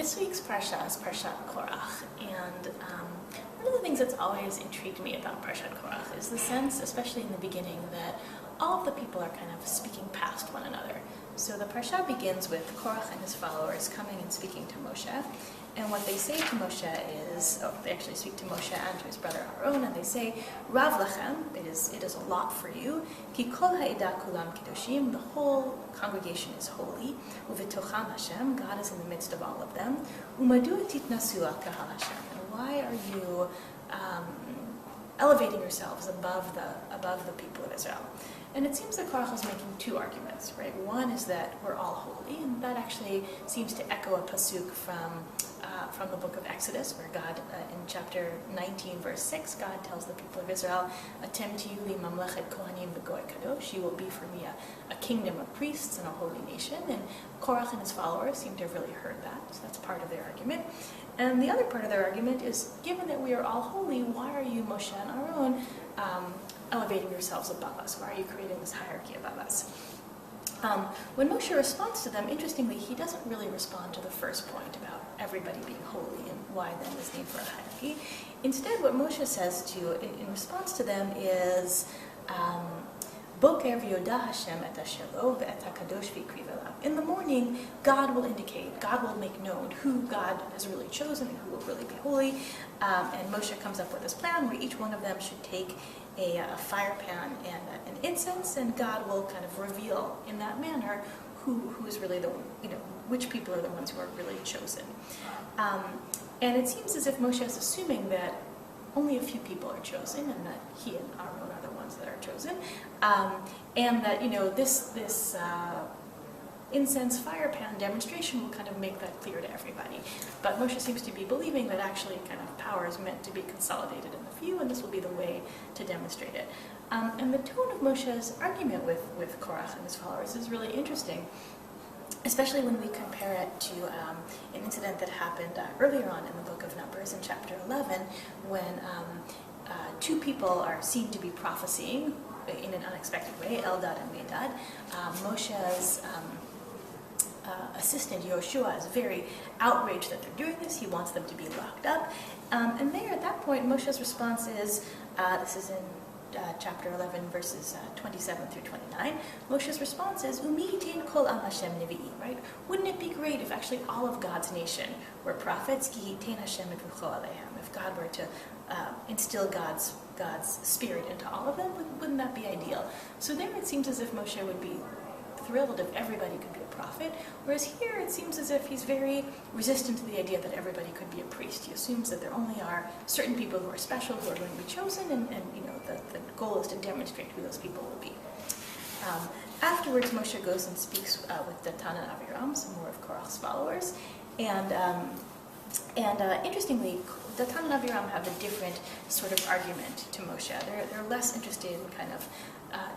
This week's Parsha is Parashat Korach, and one of the things that's always intrigued me about Parashat Korach is the sense, especially in the beginning, that all of the people are kind of speaking past one another. So the Parsha begins with Korach and his followers coming and speaking to Moshe, and what they say to Moshe is, they actually speak to Moshe and to his brother Aaron, and they say, Rav Lachem, it is a lot for you, Ki kol ha'edah kulam kedoshim, the whole congregation is holy, uvetocham Hashem, God is in the midst of all of them, umadu titnasu al kahal Hashem, and why are you elevating yourselves above the people of Israel? And it seems that Korach is making two arguments, right? One is that we're all holy, and that actually seems to echo a pasuk from the book of Exodus, where God, in chapter 19, verse 6, God tells the people of Israel, Atem tiyu li mamlechet kohanim v'goy kadosh, you will be for me a kingdom of priests and a holy nation. And Korach and his followers seem to have really heard that, so that's part of their argument. And the other part of their argument is, given that we are all holy, why are you, Moshe and Aaron, elevating yourselves above us? Why are you creating this hierarchy above us? When Moshe responds to them, interestingly, he doesn't really respond to the first point about everybody being holy and why then this need for a hierarchy. Instead, what Moshe says in response to them is, Boker v'yodah Hashem et ashelo ve'et hakadosh v'ikriv elav. In the morning, God will indicate, God will make known who God has really chosen and who will really be holy. And Moshe comes up with this plan where each one of them should take a fire pan and an incense, and God will kind of reveal in that manner who is really which people are the ones who are really chosen. And it seems as if Moshe is assuming that only a few people are chosen, and that he and Aaron are the ones that are chosen, and that this incense fire pan demonstration will kind of make that clear to everybody. But Moshe seems to be believing that actually kind of power is meant to be consolidated in the few, and this will be the way to demonstrate it. And the tone of Moshe's argument with Korach and his followers is really interesting, especially when we compare it to an incident that happened earlier on in the book of Numbers in chapter 11, when two people are seen to be prophesying in an unexpected way, Eldad and Medad. Moshe's assistant Yoshua is very outraged that they're doing this. He wants them to be locked up. And there, at that point, Moshe's response is, this is in chapter 11, verses 27 through 29, Moshe's response is, Umi yitin kol am Hashem nevi'im, right? Wouldn't it be great if actually all of God's nation were prophets? Ki yitin Hashem et rucho aleihem. If God were to instill God's spirit into all of them, wouldn't that be ideal? So there it seems as if Moshe would be thrilled if everybody could be a prophet, whereas here it seems as if he's very resistant to the idea that everybody could be a priest. He assumes that there only are certain people who are special, who are going to be chosen, and the goal is to demonstrate who those people will be. Afterwards, Moshe goes and speaks with Datan and Aviram, some more of Korach's followers, and interestingly, Datan and Aviram have a different sort of argument to Moshe. They're less interested in kind of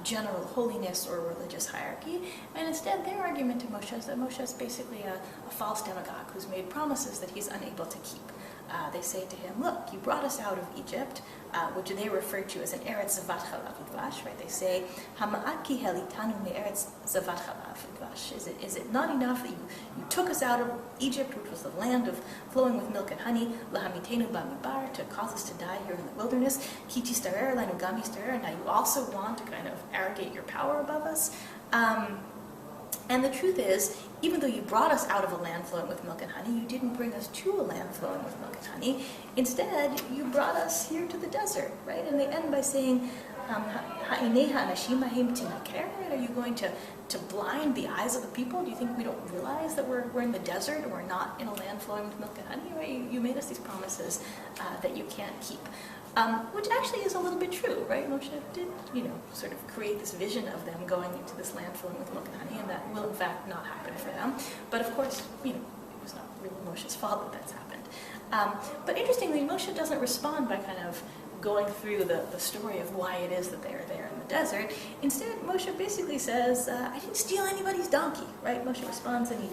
general holiness or religious hierarchy, and instead their argument to Moshe is that Moshe is basically a false demagogue who's made promises that he's unable to keep. They say to him, look, you brought us out of Egypt, which they refer to as an eretz zavat chalav udvash, right? They say, Hama'at ki helitanu me'eretz zavat chalav udvash. Is it not enough that you took us out of Egypt, which was the land of flowing with milk and honey, lahamitenu b'midbar, to cause us to die here in the wilderness, ki tistarer lanu gam yistarer, now you also want to kind of arrogate your power above us? And the truth is, even though you brought us out of a land flowing with milk and honey, you didn't bring us to a land flowing with milk and honey. Instead, you brought us here to the desert, right? And they end by saying, are you going to blind the eyes of the people? Do you think we don't realize that we're in the desert and we're not in a land flowing with milk and honey? Right? You made us these promises that you can't keep. Which actually is a little bit true, right? Moshe did, sort of create this vision of them going into this land flowing with milk and honey, and that will in fact not happen for them. But of course, it was not really Moshe's fault that that's happened. But interestingly, Moshe doesn't respond by kind of going through the story of why it is that they are there in the desert. Instead, Moshe basically says, I didn't steal anybody's donkey, right? Moshe responds, and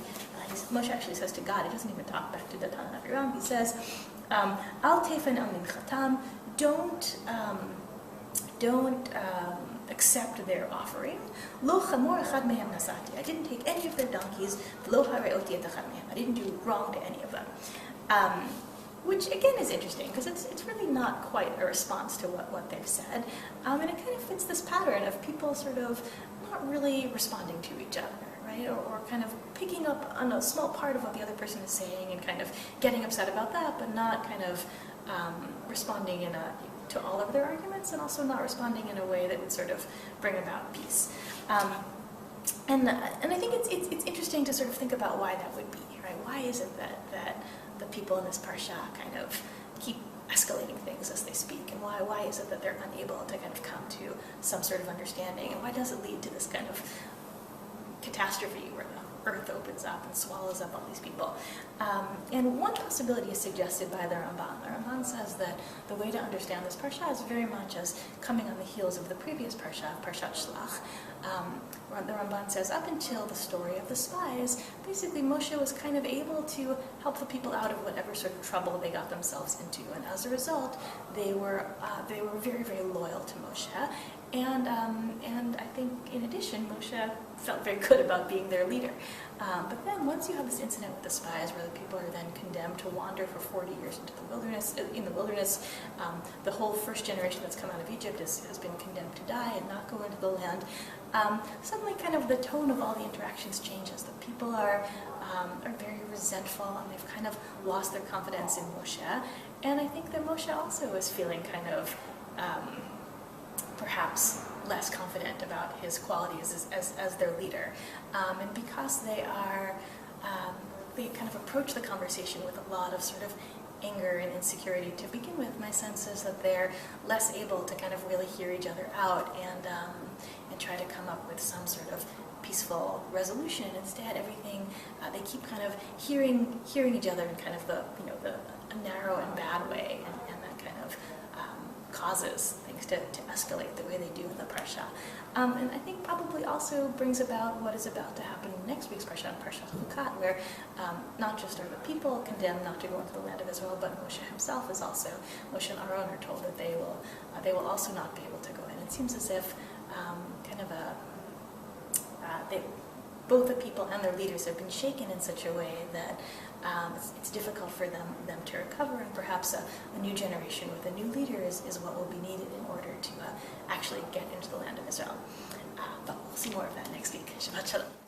Moshe actually says to God, he doesn't even talk back to Datan and Aviram, he says, Al tefen al minchatam, don't accept their offering. Lo chamor echad mehem nasati. I didn't take any of their donkeys. V'lo hareoti et echad mehem. I didn't do wrong to any of them. Which again is interesting because it's really not quite a response to what they've said, and it kind of fits this pattern of people sort of not really responding to each other, right? Or kind of picking up on a small part of what the other person is saying and kind of getting upset about that, but not kind of responding to all of their arguments, and also not responding in a way that would sort of bring about peace. And I think it's interesting to sort of think about why that would be, right? Why is it that the people in this parsha kind of keep escalating things as they speak, and why is it that they're unable to kind of come to some sort of understanding, and why does it lead to this kind of catastrophe where the earth opens up and swallows up all these people? And one possibility is suggested by the Ramban. The Ramban says that the way to understand this parsha is very much as coming on the heels of the previous parsha, Parashat Shlach. The Ramban says up until the story of the spies, basically Moshe was kind of able to help the people out of whatever sort of trouble they got themselves into, and as a result, they were very, very loyal to Moshe. And I think in addition, Moshe felt very good about being their leader. But then once you have this incident with the spies, where the people are then condemned to wander for 40 years in the wilderness, the whole first generation that's come out of Egypt has been condemned to die and not go into the land. Suddenly, kind of the tone of all the interactions changes. The people are very resentful, and they've kind of lost their confidence in Moshe. And I think that Moshe also is feeling kind of perhaps less confident about his qualities as their leader. And because they kind of approach the conversation with a lot of sort of anger and insecurity to begin with, my sense is that they're less able to kind of really hear each other out and try to come up with some sort of peaceful resolution. Instead, everything they keep kind of hearing each other in kind of a narrow and bad way, and that kind of causes things to escalate the way they do in the parsha. And I think probably also brings about what is about to happen in next week's parsha, Parashat Korach, where not just are the people condemned not to go into the land of Israel, but Moshe himself is also, Moshe and Aaron are told that they will also not be able to go in. It seems as if both the people and their leaders have been shaken in such a way that it's difficult for them to recover, and perhaps a new generation with a new leader is what will be needed in order to actually get into the land of Israel. But we'll see more of that next week. Shabbat Shalom.